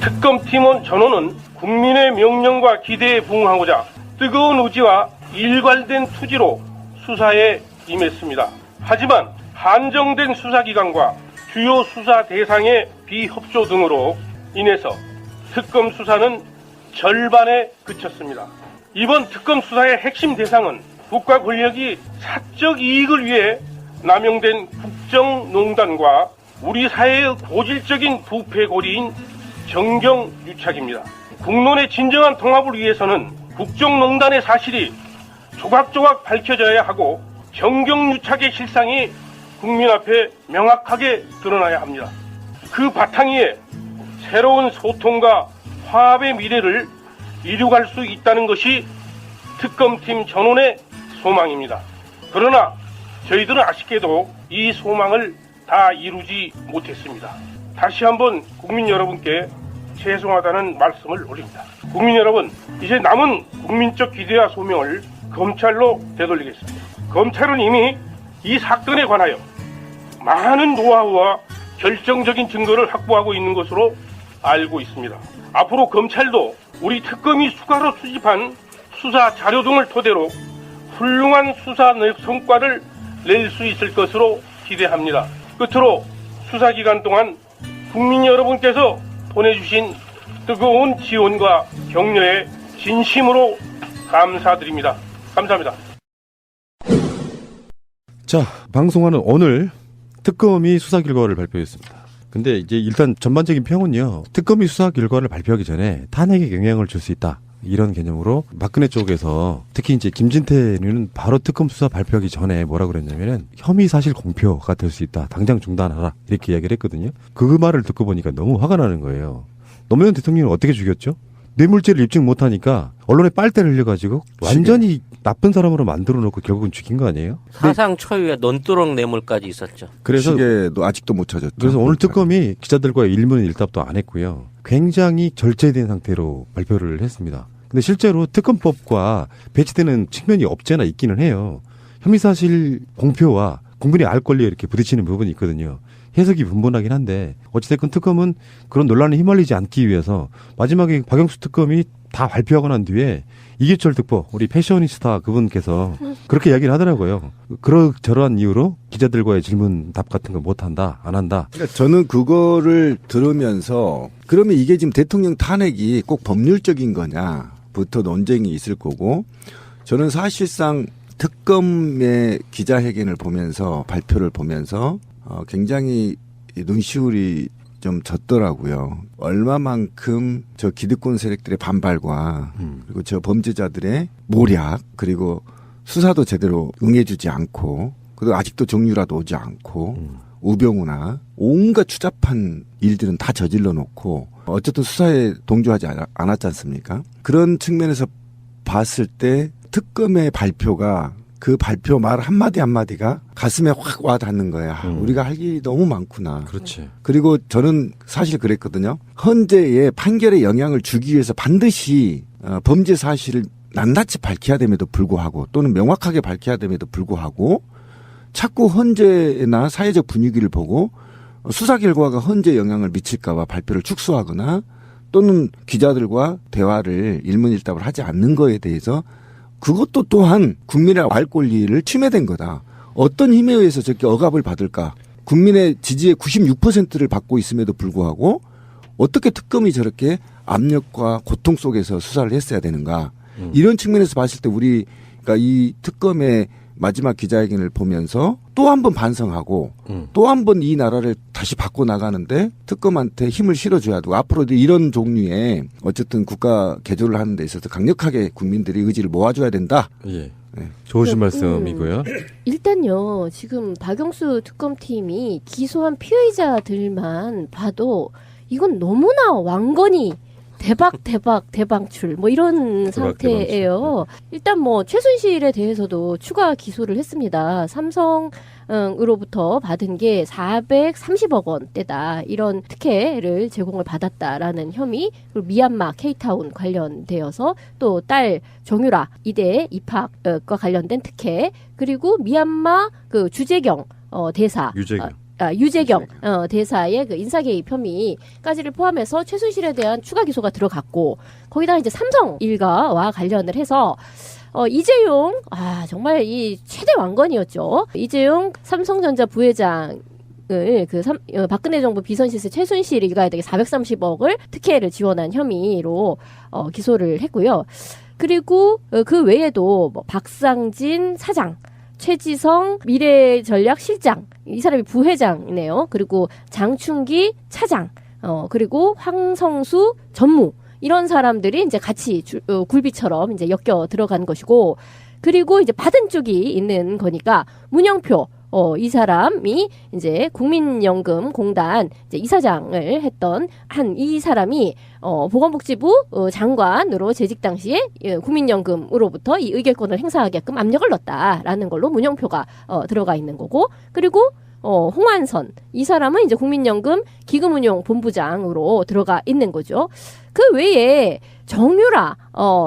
특검팀원 전원은 국민의 명령과 기대에 부응하고자 뜨거운 의지와 일관된 투지로 수사에 임했습니다. 하지만 한정된 수사기관과 주요 수사 대상의 비협조 등으로 인해서 특검 수사는 절반에 그쳤습니다. 이번 특검 수사의 핵심 대상은 국가 권력이 사적 이익을 위해 남용된 국정농단과 우리 사회의 고질적인 부패고리인 정경유착입니다. 국론의 진정한 통합을 위해서는 국정농단의 사실이 조각조각 밝혀져야 하고 정경유착의 실상이 국민 앞에 명확하게 드러나야 합니다. 그 바탕 위에 새로운 소통과 화합의 미래를 이루갈 수 있다는 것이 특검팀 전원의 소망입니다. 그러나 저희들은 아쉽게도 이 소망을 다 이루지 못했습니다. 다시 한번 국민 여러분께 죄송하다는 말씀을 올립니다. 국민 여러분, 이제 남은 국민적 기대와 소명을 검찰로 되돌리겠습니다. 검찰은 이미 이 사건에 관하여 많은 노하우와 결정적인 증거를 확보하고 있는 것으로 알고 있습니다. 앞으로 검찰도 우리 특검이 수가로 수집한 수사 자료 등을 토대로 훌륭한 수사 성과를 낼 수 있을 것으로 기대합니다. 끝으로 수사기간 동안 국민 여러분께서 보내주신 뜨거운 지원과 격려에 진심으로 감사드립니다. 감사합니다. 자, 방송하는 오늘 특검이 수사 결과를 발표했습니다. 근데 이제 일단 전반적인 평은요, 특검이 수사 결과를 발표하기 전에 탄핵에 영향을 줄 수 있다, 이런 개념으로 박근혜 쪽에서 특히 이제 김진태 의원은 바로 특검 수사 발표하기 전에 뭐라 그랬냐면은 혐의 사실 공표가 될 수 있다, 당장 중단하라, 이렇게 이야기를 했거든요. 그 말을 듣고 보니까 너무 화가 나는 거예요. 노무현 대통령은 어떻게 죽였죠? 뇌물죄를 입증 못하니까 언론에 빨대를 흘려가지고 완전히 나쁜 사람으로 만들어 놓고 결국은 죽인 거 아니에요? 사상 초유의 논두렁 뇌물까지 있었죠. 그래서 시계도 아직도 못 찾았죠. 그래서 오늘 특검이 기자들과의 일문일답도 안 했고요. 굉장히 절제된 상태로 발표를 했습니다. 근데 실제로 특검법과 배치되는 측면이 없지 않아 있기는 해요. 혐의사실 공표와 국민의 알 권리에 이렇게 부딪히는 부분이 있거든요. 해석이 분분하긴 한데 어찌됐건 특검은 그런 논란에 휘말리지 않기 위해서 마지막에 박영수 특검이 다 발표하고 난 뒤에 이규철 특보, 우리 패셔니스타 그분께서 그렇게 이야기를 하더라고요. 그러저러한 이유로 기자들과의 질문 답 같은 거 못한다, 안 한다. 그러니까 저는 그거를 들으면서 그러면 이게 지금 대통령 탄핵이 꼭 법률적인 거냐부터 논쟁이 있을 거고, 저는 사실상 특검의 기자회견을 보면서 발표를 보면서 굉장히 눈시울이 좀 졌더라고요. 얼마만큼 저 기득권 세력들의 반발과 그리고 저 범죄자들의 모략, 그리고 수사도 제대로 응해주지 않고, 그리고 아직도 정유라도 오지 않고 우병우나 온갖 추잡한 일들은 다 저질러 놓고 어쨌든 수사에 동조하지 않았지 않습니까? 그런 측면에서 봤을 때 특검의 발표가, 그 발표 말 한마디 한마디가 가슴에 확 와 닿는 거야. 우리가 할 일이 너무 많구나. 그렇지. 그리고 저는 사실 그랬거든요. 헌재의 판결에 영향을 주기 위해서 반드시 범죄 사실을 낱낱이 밝혀야 됨에도 불구하고, 또는 명확하게 밝혀야 됨에도 불구하고 자꾸 헌재나 사회적 분위기를 보고 수사 결과가 헌재에 영향을 미칠까 봐 발표를 축소하거나 또는 기자들과 대화를 일문일답을 하지 않는 거에 대해서, 그것도 또한 국민의 알 권리를 침해된 거다. 어떤 힘에 의해서 저렇게 억압을 받을까? 국민의 지지의 96%를 받고 있음에도 불구하고 어떻게 특검이 저렇게 압력과 고통 속에서 수사를 했어야 되는가? 이런 측면에서 봤을 때 우리가 이 특검의 마지막 기자회견을 보면서 또 한 번 반성하고 또 한 번 이 나라를 다시 바꿔 나가는데 특검한테 힘을 실어줘야 되고, 앞으로도 이런 종류의 어쨌든 국가 개조를 하는 데 있어서 강력하게 국민들이 의지를 모아줘야 된다. 예. 네. 좋으신 말씀이고요. 일단요, 지금 박영수 특검팀이 기소한 피의자들만 봐도 이건 너무나 왕건이 대방출 뭐 이런 상태예요. 일단 뭐 최순실에 대해서도 추가 기소를 했습니다. 삼성으로부터 받은 게 430억 원대다, 이런 특혜를 제공을 받았다라는 혐의, 그리고 미얀마 K타운 관련되어서 또 딸 정유라 이대 입학과 관련된 특혜, 그리고 미얀마 그 주재경 대사, 유재경. 유재경 대사의 그 인사 개입 혐의까지를 포함해서 최순실에 대한 추가 기소가 들어갔고 거기다가 이제 삼성 일가와 관련을 해서 이재용 정말 이 최대 왕건이었죠. 이재용 삼성전자 부회장 박근혜 정부 비선 실세 최순실 일가에 대해 430억을 특혜를 지원한 혐의로 기소를 했고요. 그리고 그 외에도 뭐 박상진 사장, 최지성 미래전략실장, 이 사람이 부회장이네요. 그리고 장충기 차장, 그리고 황성수 전무, 이런 사람들이 이제 같이 굴비처럼 이제 엮여 들어간 것이고, 그리고 이제 받은 쪽이 있는 거니까 문영표, 이 사람이 이제 국민연금공단 이제 이사장을 했던 이 사람이 보건복지부 장관으로 재직 당시에 국민연금으로부터 이 의결권을 행사하게끔 압력을 넣었다라는 걸로 문영표가 들어가 있는 거고, 그리고 홍완선, 이 사람은 이제 국민연금 기금운용본부장으로 들어가 있는 거죠. 그 외에 정유라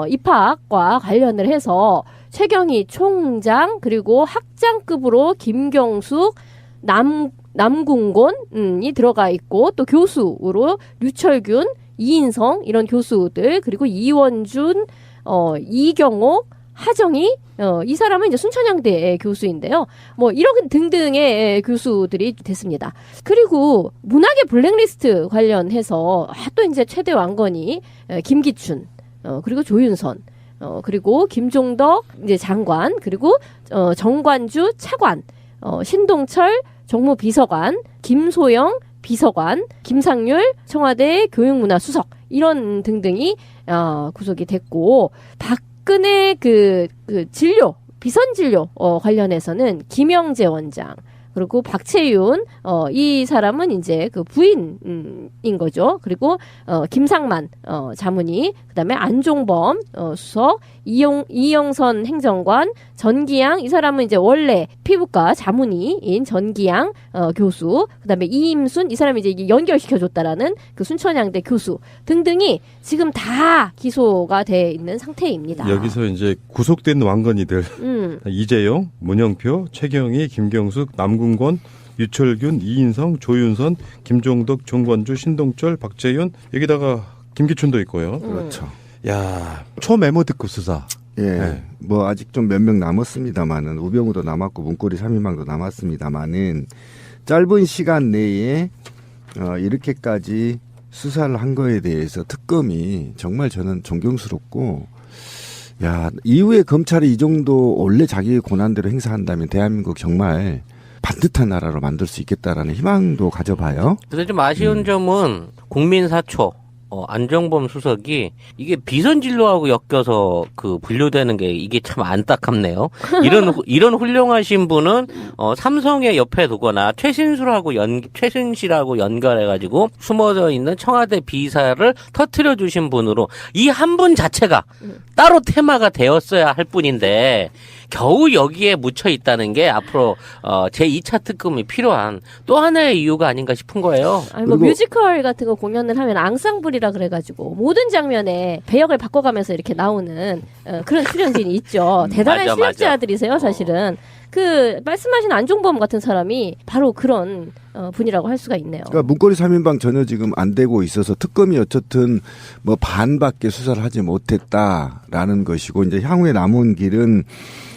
입학과 관련을 해서 최경희 총장, 그리고 학장급으로 김경숙, 남궁곤이 들어가 있고, 또 교수로 류철균, 이인성, 이런 교수들, 그리고 이원준, 이경옥, 하정희, 이 사람은 이제 순천향대 교수인데요. 뭐 이런 등등의 교수들이 됐습니다. 그리고 문학의 블랙리스트 관련해서 또 이제 최대 왕건이 김기춘, 그리고 조윤선, 그리고 김종덕 이제 장관, 그리고 정관주 차관, 신동철 정무비서관, 김소영 비서관, 김상률 청와대 교육문화수석, 이런 등등이 구속이 됐고, 박근혜 그 진료, 비선 진료 관련해서는 김영재 원장, 그리고 박채윤, 이 사람은 이제 그 부인인 거죠. 그리고 김상만 자문위, 그다음에 안종범 수석, 이영선 행정관, 전기양, 이 사람은 이제 원래 피부과 자문위인 전기양 교수, 그다음에 이임순, 이 사람이 이제 연결시켜줬다라는 그 순천향대 교수 등등이 지금 다 기소가 돼 있는 상태입니다. 여기서 이제 구속된 왕건이들 이재용, 문영표, 최경희, 김경숙, 남궁권, 유철균, 이인성, 조윤선, 김종덕, 정관주, 신동철, 박재윤, 여기다가 김기춘도 있고요. 그렇죠. 야, 초메모드급 수사. 예. 네. 뭐 아직 좀 몇 명 남았습니다만은, 우병우도 남았고 문고리 3인방도 남았습니다만은, 짧은 시간 내에 이렇게까지 수사를 한 거에 대해서 특검이 정말 저는 존경스럽고, 야, 이후에 검찰이 이 정도 원래 자기의 권한대로 행사한다면 대한민국 정말 반듯한 나라로 만들 수 있겠다라는 희망도 가져봐요. 근데 좀 아쉬운 점은 국민사초 안정범 수석이 이게 비선 진로하고 엮여서 그 분류되는 게 이게 참 안타깝네요. 이런 훌륭하신 분은 삼성의 옆에 두거나 최순실하고 연결해가지고 숨어져 있는 청와대 비사를 터트려 주신 분으로 이 한 분 자체가 따로 테마가 되었어야 할 뿐인데 겨우 여기에 묻혀 있다는 게 앞으로 제2차 특검이 필요한 또 하나의 이유가 아닌가 싶은 거예요. 아니 뭐 뮤지컬 같은 거 공연을 하면 앙상블이라 그래가지고 모든 장면에 배역을 바꿔가면서 이렇게 나오는 그런 출연진이 있죠. 대단한 맞아, 실력자들이세요, 사실은. 그 말씀하신 안종범 같은 사람이 바로 그런 분이라고 할 수가 있네요. 그러니까 문고리 3인방 전혀 지금 안 되고 있어서 특검이 어쨌든 뭐 반밖에 수사를 하지 못했다라는 것이고, 이제 향후에 남은 길은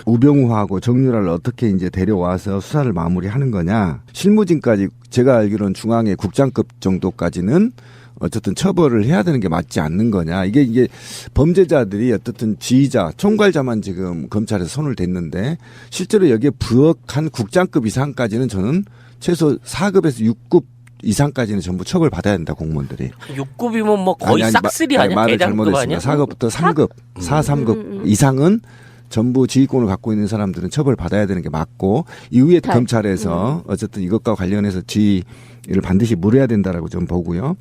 우병우하고 정유라를 어떻게 이제 데려와서 수사를 마무리하는 거냐. 실무진까지 제가 알기로는 중앙의 국장급 정도까지는 어쨌든 처벌을 해야 되는 게 맞지 않는 거냐. 이게 범죄자들이 어쨌든 지휘자, 총괄자만 지금 검찰에서 손을 댔는데 실제로 여기에 부역한 국장급 이상까지는 저는 최소 4급에서 6급 이상까지는 전부 처벌받아야 된다, 공무원들이. 6급이면 뭐 거의 싹쓸이 아니야? 말을 대장급 아니야? 4급부터 3급, 3급 이상은 전부 지휘권을 갖고 있는 사람들은 처벌받아야 되는 게 맞고, 이후에 검찰에서 어쨌든 이것과 관련해서 지휘를 반드시 물어야 된다라고 좀 보고요.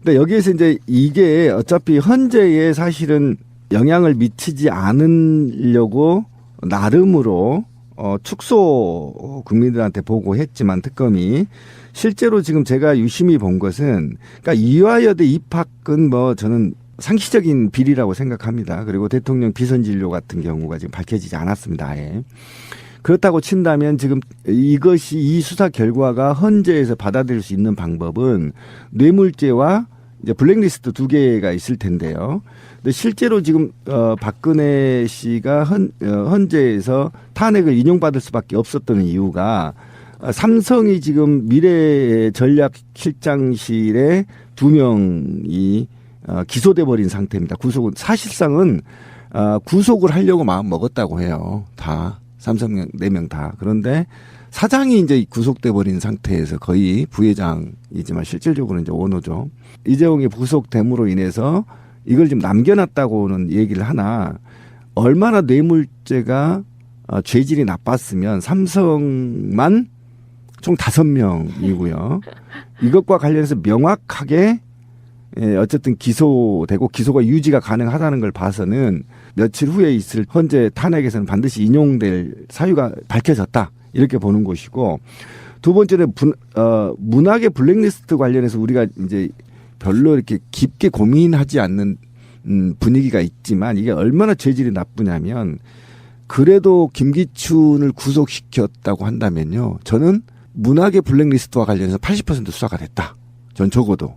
근데 여기에서 이제 이게 어차피 헌재에 사실은 영향을 미치지 않으려고 나름으로 축소 국민들한테 보고했지만 특검이 실제로 지금 제가 유심히 본 것은, 그러니까 이화여대 입학은 뭐 저는 상식적인 비리라고 생각합니다. 그리고 대통령 비선 진료 같은 경우가 지금 밝혀지지 않았습니다. 아예. 그렇다고 친다면 지금 이것이 이 수사 결과가 헌재에서 받아들일 수 있는 방법은 뇌물죄와 이제 블랙리스트 두 개가 있을 텐데요. 근데 실제로 지금 박근혜 씨가 헌재에서 탄핵을 인용받을 수밖에 없었던 이유가 삼성이 지금 미래 전략 실장실에 2명이 기소돼 버린 상태입니다. 구속은 사실상은 구속을 하려고 마음 먹었다고 해요. 다 삼성 4명 다. 그런데 사장이 이제 구속돼 버린 상태에서 거의 부회장이지만 실질적으로 이제 오너죠. 이재용이 구속됨으로 인해서 이걸 좀 남겨놨다고는 얘기를 하나 얼마나 뇌물죄가 죄질이 나빴으면 삼성만 총 5명이고요. 이것과 관련해서 명확하게 어쨌든 기소되고 기소가 유지가 가능하다는 걸 봐서는 며칠 후에 있을 헌재 탄핵에서는 반드시 인용될 사유가 밝혀졌다. 이렇게 보는 것이고 두 번째는 문학의 블랙리스트 관련해서 우리가 이제 별로 이렇게 깊게 고민하지 않는 분위기가 있지만 이게 얼마나 죄질이 나쁘냐면 그래도 김기춘을 구속시켰다고 한다면요. 저는 문학의 블랙리스트와 관련해서 80% 수사가 됐다. 전 적어도.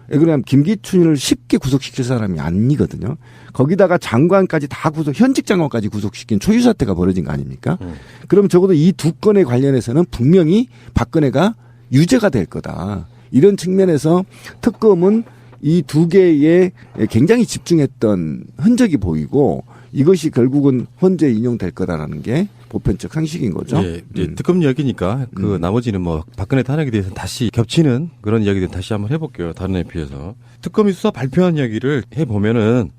그러면 김기춘을 쉽게 구속시킬 사람이 아니거든요. 거기다가 장관까지 다 현직 장관까지 구속시킨 초유 사태가 벌어진 거 아닙니까? 그럼 적어도 이 두 건에 관련해서는 분명히 박근혜가 유죄가 될 거다. 이런 측면에서 특검은 이 두 개에 굉장히 집중했던 흔적이 보이고 이것이 결국은 헌재 인용될 거다라는 게 보편적 상식인 거죠. 예, 이제 특검 이야기니까 그 나머지는 뭐 박근혜 탄핵에 대해서는 다시 겹치는 그런 이야기들 다시 한번 해볼게요. 다른 에 비해서. 특검이 수사 발표한 이야기를 해보면은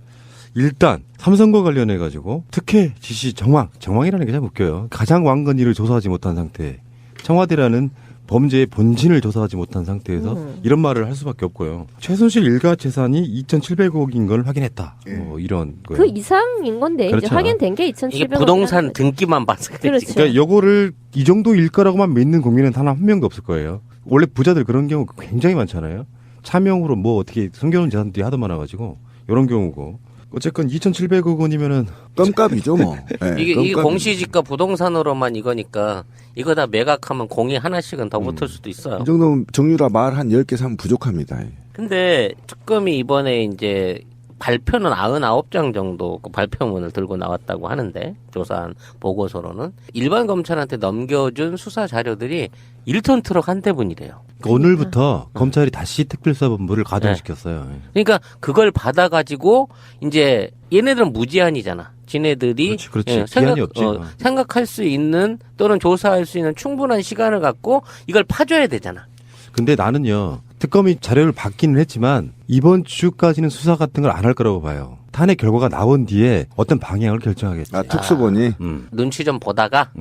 일단 삼성과 관련해 가지고 특혜 지시 정황이라는 게 참 웃겨요. 가장 완건일을 조사하지 못한 상태. 청와대라는 범죄의 본진을 조사하지 못한 상태에서 이런 말을 할 수밖에 없고요. 최순실 일가 재산이 2,700억인 걸 확인했다. 뭐 이런 거예요. 그 이상인 건데 그렇죠. 이제 확인된 게 2,700억. 이게 부동산 등기만 봤을 때 그렇죠. 지금. 그러니까 요거를 이 정도 일가라고만 믿는 국민은 단 한 명도 없을 거예요. 원래 부자들 그런 경우 굉장히 많잖아요. 차명으로 뭐 어떻게 숨겨놓은 재산들이 하도 많아가지고 이런 경우고. 어쨌건 2,700억 원이면은 껌값이죠, 뭐. 네, 이게 껌값이죠. 공시지가 부동산으로만 이거니까 이거 다 매각하면 공이 하나씩은 더 붙을 수도 있어요. 이 정도면 정유라 말 한 10개 사면 부족합니다. 근데 특검이 이번에 이제 발표는 99장 정도 그 발표문을 들고 나왔다고 하는데 조사한 보고서로는 일반 검찰한테 넘겨준 수사 자료들이 1톤 트럭 한 대분이래요. 오늘부터 검찰이 다시 특별수사본부를 가동시켰어요. 그러니까 그걸 받아가지고 이제 얘네들은 무제한이잖아. 지네들이 그렇지. 기한이 없지. 생각할 수 있는 또는 조사할 수 있는 충분한 시간을 갖고 이걸 파줘야 되잖아. 근데 나는요. 특검이 자료를 받기는 했지만 이번 주까지는 수사 같은 걸 안 할 거라고 봐요. 탄핵 결과가 나온 뒤에 어떤 방향을 결정하겠지. 특수본이. 눈치 좀 보다가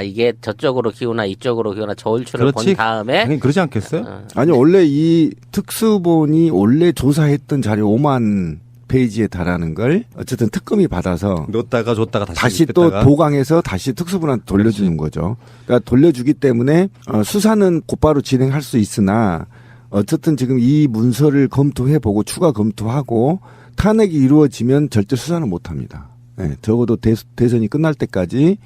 이게 저쪽으로 기우나 이쪽으로 기우나 저울추를 본 다음에 당연히 그러지 않겠어요? 아니, 원래 이 특수본이 원래 조사했던 자료 5만 페이지에 달하는 걸 어쨌든 특검이 받아서 넣었다가 줬다가 다시 또 뺐다가. 보강해서 다시 특수본한테 돌려주는 거죠. 그러니까 돌려주기 때문에 수사는 곧바로 진행할 수 있으나 어쨌든 지금 이 문서를 검토해보고 추가 검토하고 탄핵이 이루어지면 절대 수사는 못합니다. 네, 적어도 대선이 끝날 때까지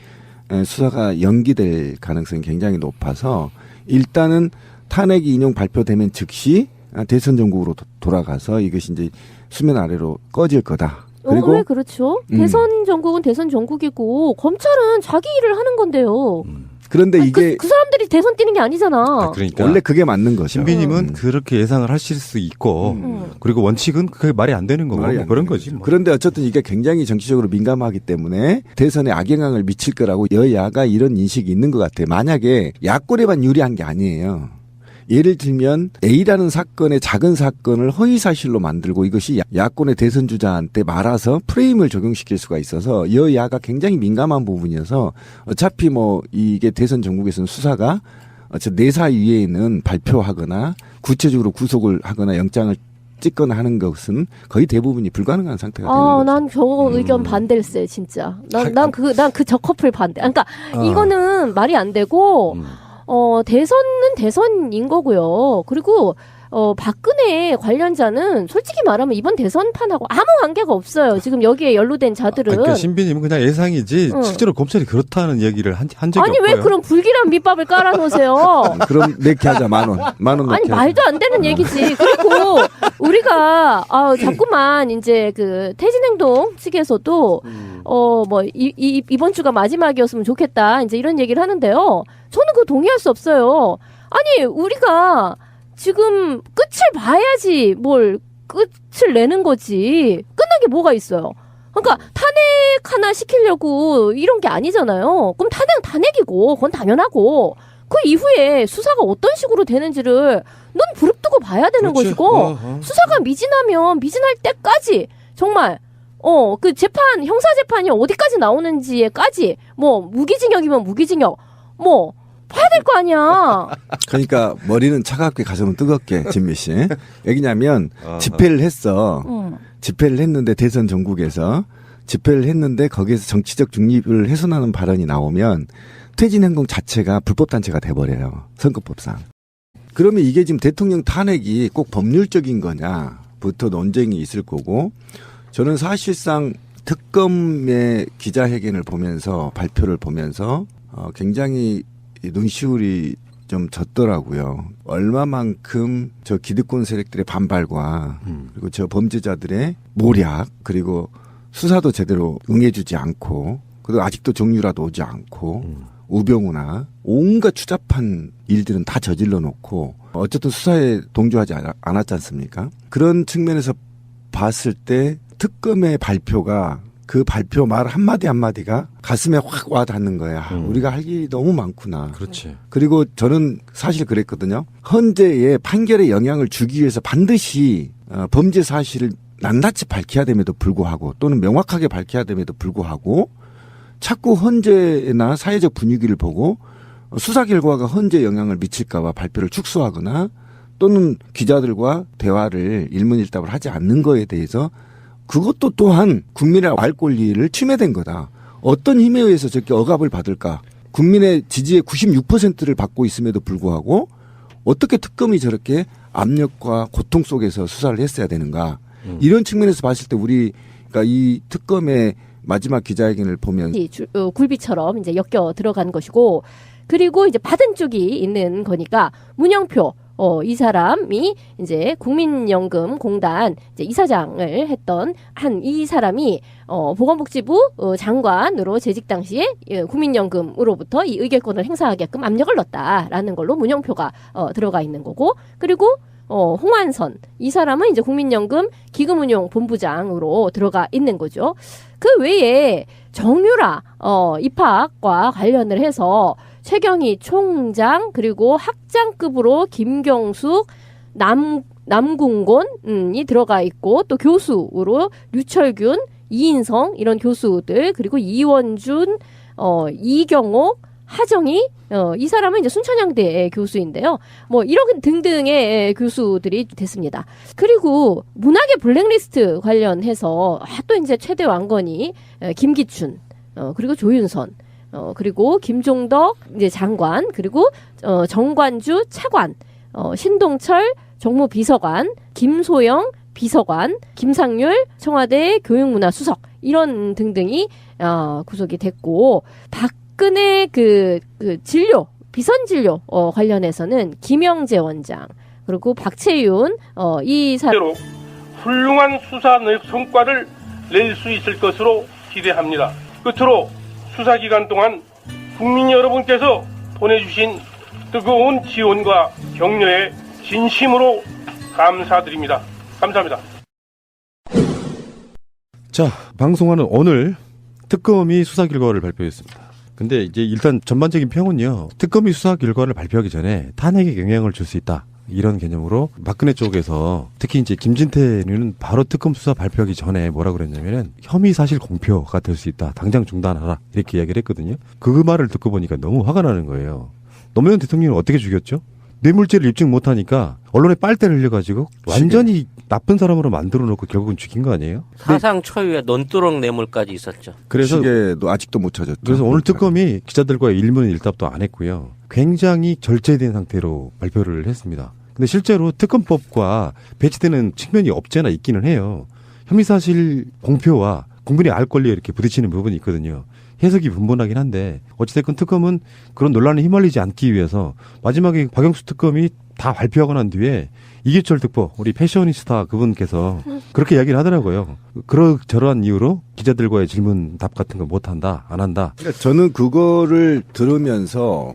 수사가 연기될 가능성이 굉장히 높아서 일단은 탄핵이 인용 발표되면 즉시 대선 전국으로 돌아가서 이것이 이제 수면 아래로 꺼질 거다. 그리고 왜 그렇죠? 대선 전국은 대선 전국이고 검찰은 자기 일을 하는 건데요. 그런데 이게 그 사람들이 대선 뛰는 게 아니잖아. 그러니까 원래 그게 맞는 거죠. 신비님은 그렇게 예상을 하실 수 있고 그리고 원칙은 그게 말이 안 되는 거고 말이 뭐 안 그런 되는 거지. 거죠. 뭐. 그런데 어쨌든 이게 굉장히 정치적으로 민감하기 때문에 대선에 악영향을 미칠 거라고 여야가 이런 인식이 있는 것 같아요. 만약에 야권에만 유리한 게 아니에요. 예를 들면 A라는 사건의 작은 사건을 허위사실로 만들고 이것이 야권의 대선 주자한테 말아서 프레임을 적용시킬 수가 있어서 여야가 굉장히 민감한 부분이어서 어차피 뭐 이게 대선 전국에서는 수사가 내사 위에는 발표하거나 구체적으로 구속을 하거나 영장을 찍거나 하는 것은 거의 대부분이 불가능한 상태가 되는 거죠. 난 저 의견 반대일세 진짜. 난 그 저 커플 반대. 그러니까 이거는 말이 안 되고. 대선은 대선인 거고요. 그리고 박근혜 관련자는 솔직히 말하면 이번 대선판하고 아무 관계가 없어요. 지금 여기에 연루된 자들은. 그러니까 신비님은 그냥 예상이지 실제로 검찰이 그렇다는 얘기를 한 적이 아니 없고요. 왜 그런 불길한 밑밥을 깔아놓으세요? 그럼 내게 하자 10,000원. 10,000원 아니 내게 하자. 말도 안 되는 얘기지. 그리고 우리가 자꾸만 이제 그 태진행동 측에서도 뭐 이번 주가 마지막이었으면 좋겠다. 이제 이런 얘기를 하는데요. 저는 그거 동의할 수 없어요. 아니 우리가 지금 끝을 봐야지 뭘 끝을 내는 거지. 끝난 게 뭐가 있어요. 그러니까 탄핵 하나 시키려고 이런 게 아니잖아요. 그럼 탄핵이고 그건 당연하고 그 이후에 수사가 어떤 식으로 되는지를 넌 부릅뜨고 봐야 되는 그렇지. 것이고 수사가 미진하면 미진할 때까지 정말 그 재판 형사 재판이 어디까지 나오는지에까지 뭐 무기징역이면 무기징역 뭐 봐야 될 거 아니야. 그러니까 머리는 차갑게 가슴은 뜨겁게 진미 씨. 왜냐면 집회를 했어. 집회를 했는데 대선 전국에서 집회를 했는데 거기에서 정치적 중립을 훼손하는 발언이 나오면 퇴진 행동 자체가 불법 단체가 돼버려요. 선거법상. 그러면 이게 지금 대통령 탄핵이 꼭 법률적인 거냐부터 논쟁이 있을 거고 저는 사실상 특검의 기자회견을 보면서 발표를 보면서 굉장히 눈시울이 좀 졌더라고요. 얼마만큼 저 기득권 세력들의 반발과 그리고 저 범죄자들의 모략 그리고 수사도 제대로 응해주지 않고 그리고 아직도 정유라도 오지 않고 우병우나 온갖 추잡한 일들은 다 저질러 놓고 어쨌든 수사에 동조하지 않았지 않습니까? 그런 측면에서 봤을 때 특검의 발표가 그 발표 말 한마디 한마디가 가슴에 확 와닿는 거야. 우리가 할 일이 너무 많구나. 그렇지. 그리고 저는 사실 그랬거든요. 헌재의 판결에 영향을 주기 위해서 반드시 범죄 사실을 낱낱이 밝혀야 됨에도 불구하고 또는 명확하게 밝혀야 됨에도 불구하고 자꾸 헌재나 사회적 분위기를 보고 수사 결과가 헌재에 영향을 미칠까 봐 발표를 축소하거나 또는 기자들과 대화를 일문일답을 하지 않는 거에 대해서 그것도 또한 국민의 알 권리를 침해된 거다. 어떤 힘에 의해서 저렇게 억압을 받을까? 국민의 지지의 96%를 받고 있음에도 불구하고 어떻게 특검이 저렇게 압력과 고통 속에서 수사를 했어야 되는가? 이런 측면에서 봤을 때 우리가 이 특검의 마지막 기자회견을 보면 굴비처럼 이제 엮여 들어간 것이고 그리고 이제 받은 쪽이 있는 거니까 문영표 이 사람이 이제 국민연금공단 이제 이사장을 했던 이 사람이 보건복지부 장관으로 재직 당시에 국민연금으로부터 이 의결권을 행사하게끔 압력을 넣었다라는 걸로 문영표가 들어가 있는 거고 그리고 홍완선 이 사람은 이제 국민연금 기금운용본부장으로 들어가 있는 거죠. 그 외에 정유라 입학과 관련을 해서 최경희 총장 그리고 학장급으로 김경숙 남궁곤이 들어가 있고 또 교수로 류철균 이인성 이런 교수들 그리고 이원준 이경옥 하정희 이 사람은 이제 순천향대 교수인데요. 뭐 이런 등등의 교수들이 됐습니다. 그리고 문학의 블랙리스트 관련해서 또 이제 최대 왕건이 김기춘 그리고 조윤선 그리고 김종덕 이제 장관 그리고 정관주 차관 신동철 정무비서관 김소영 비서관 김상률 청와대 교육문화수석 이런 등등이 구속이 됐고 박근혜 그 진료 비선 진료 관련해서는 김영재 원장 그리고 박채윤 이 사람 훌륭한 수사 성과를 낼 수 있을 것으로 기대합니다. 끝으로 수사 기간 동안 국민 여러분께서 보내주신 뜨거운 지원과 격려에 진심으로 감사드립니다. 감사합니다. 자, 방송하는 오늘 특검이 수사 결과를 발표했습니다. 근데 이제 일단 전반적인 평은요. 특검이 수사 결과를 발표하기 전에 탄핵에 영향을 줄 수 있다. 이런 개념으로 박근혜 쪽에서 특히 이제 김진태 의원은 바로 특검 수사 발표하기 전에 뭐라 그랬냐면은 혐의 사실 공표가 될 수 있다. 당장 중단하라. 이렇게 이야기를 했거든요. 그 말을 듣고 보니까 너무 화가 나는 거예요. 노무현 대통령을 어떻게 죽였죠? 뇌물죄를 입증 못하니까 언론에 빨대를 흘려가지고 완전히 나쁜 사람으로 만들어 놓고 결국은 죽인 거 아니에요? 사상 초유의 논두렁 뇌물까지 있었죠. 그래서 시계도 아직도 못 찾았죠. 그래서 오늘 특검이 기자들과의 일문일답도 안 했고요. 굉장히 절제된 상태로 발표를 했습니다. 근데 실제로 특검법과 배치되는 측면이 없잖아 있기는 해요. 혐의사실 공표와 국민의 알 권리에 이렇게 부딪히는 부분이 있거든요. 해석이 분분하긴 한데 어찌됐건 특검은 그런 논란에 휘말리지 않기 위해서 마지막에 박영수 특검이 다 발표하고 난 뒤에 이규철 특보 우리 패셔니스타 그분께서 그렇게 이야기를 하더라고요. 그러저러한 이유로 기자들과의 질문 답 같은 거 못한다 안 한다. 그러니까 저는 그거를 들으면서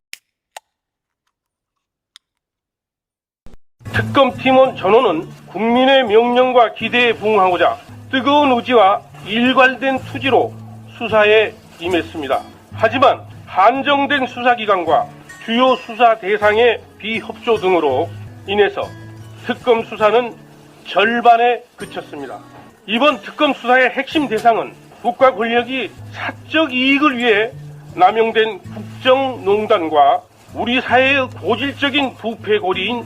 특검팀원 전원은 국민의 명령과 기대에 부응하고자 뜨거운 의지와 일관된 투지로 수사에 임했습니다. 하지만 한정된 수사기관과 주요 수사 대상의 비협조 등으로 인해서 특검 수사는 절반에 그쳤습니다. 이번 특검 수사의 핵심 대상은 국가 권력이 사적 이익을 위해 남용된 국정농단과 우리 사회의 고질적인 부패고리인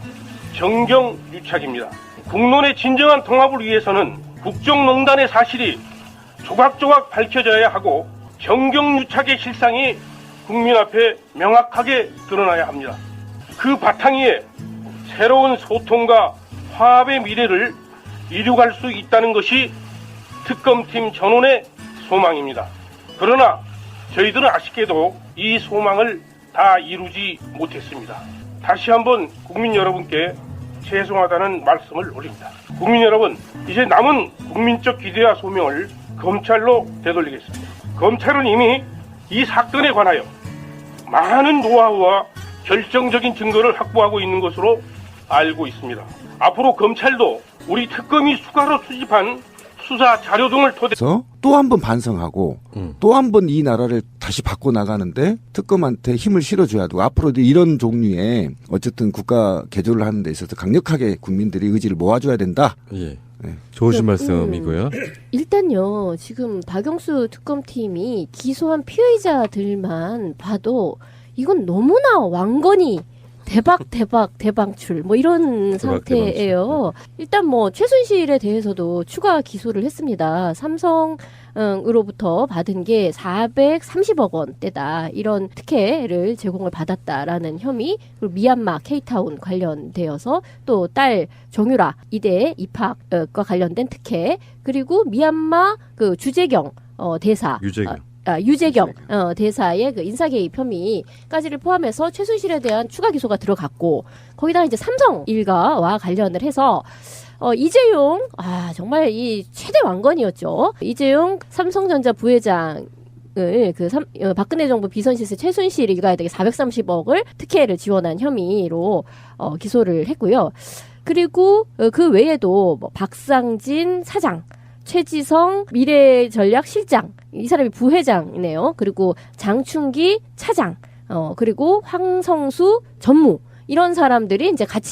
정경유착입니다. 국론의 진정한 통합을 위해서는 국정농단의 사실이 조각조각 밝혀져야 하고 정경유착의 실상이 국민 앞에 명확하게 드러나야 합니다. 그 바탕 위에 새로운 소통과 화합의 미래를 이루갈 수 있다는 것이 특검팀 전원의 소망입니다. 그러나 저희들은 아쉽게도 이 소망을 다 이루지 못했습니다. 다시 한번 국민 여러분께 죄송하다는 말씀을 올립니다. 국민 여러분, 이제 남은 국민적 기대와 소명을 검찰로 되돌리겠습니다. 검찰은 이미 이 사건에 관하여 많은 노하우와 결정적인 증거를 확보하고 있는 것으로 알고 있습니다. 앞으로 검찰도 우리 특검이 수가로 수집한 수사 자료 등을 토대로 또 한 번 반성하고 또 한 번 이 나라를 다시 바꿔 나가는데 특검한테 힘을 실어줘야 되고 앞으로도 이런 종류의 어쨌든 국가 개조를 하는 데 있어서 강력하게 국민들이 의지를 모아줘야 된다. 예. 좋으신 말씀이고요. 일단요, 지금 박영수 특검팀이 기소한 피의자들만 봐도 이건 너무나 왕건이 대방출 뭐 이런 상태예요. 일단 뭐 최순실에 대해서도 추가 기소를 했습니다. 삼성으로부터 받은 게 430억 원대다. 이런 특혜를 제공을 받았다라는 혐의, 그리고 미얀마 K타운 관련되어서 또 딸 정유라 이대 입학과 관련된 특혜, 그리고 미얀마 그 주재경 대사 유재경 대사의 그 인사 개입 혐의까지를 포함해서 최순실에 대한 추가 기소가 들어갔고, 거기다가 이제 삼성 일가와 관련을 해서 이재용 정말 이 최대 왕건이었죠. 이재용 삼성전자 부회장 박근혜 정부 비선 실세 최순실 일가에게 430억을 특혜를 지원한 혐의로 기소를 했고요. 그리고 그 외에도 뭐 박상진 사장, 최지성 미래전략실장, 이 사람이 부회장이네요. 그리고 장충기 차장, 그리고 황성수 전무, 이런 사람들이 이제 같이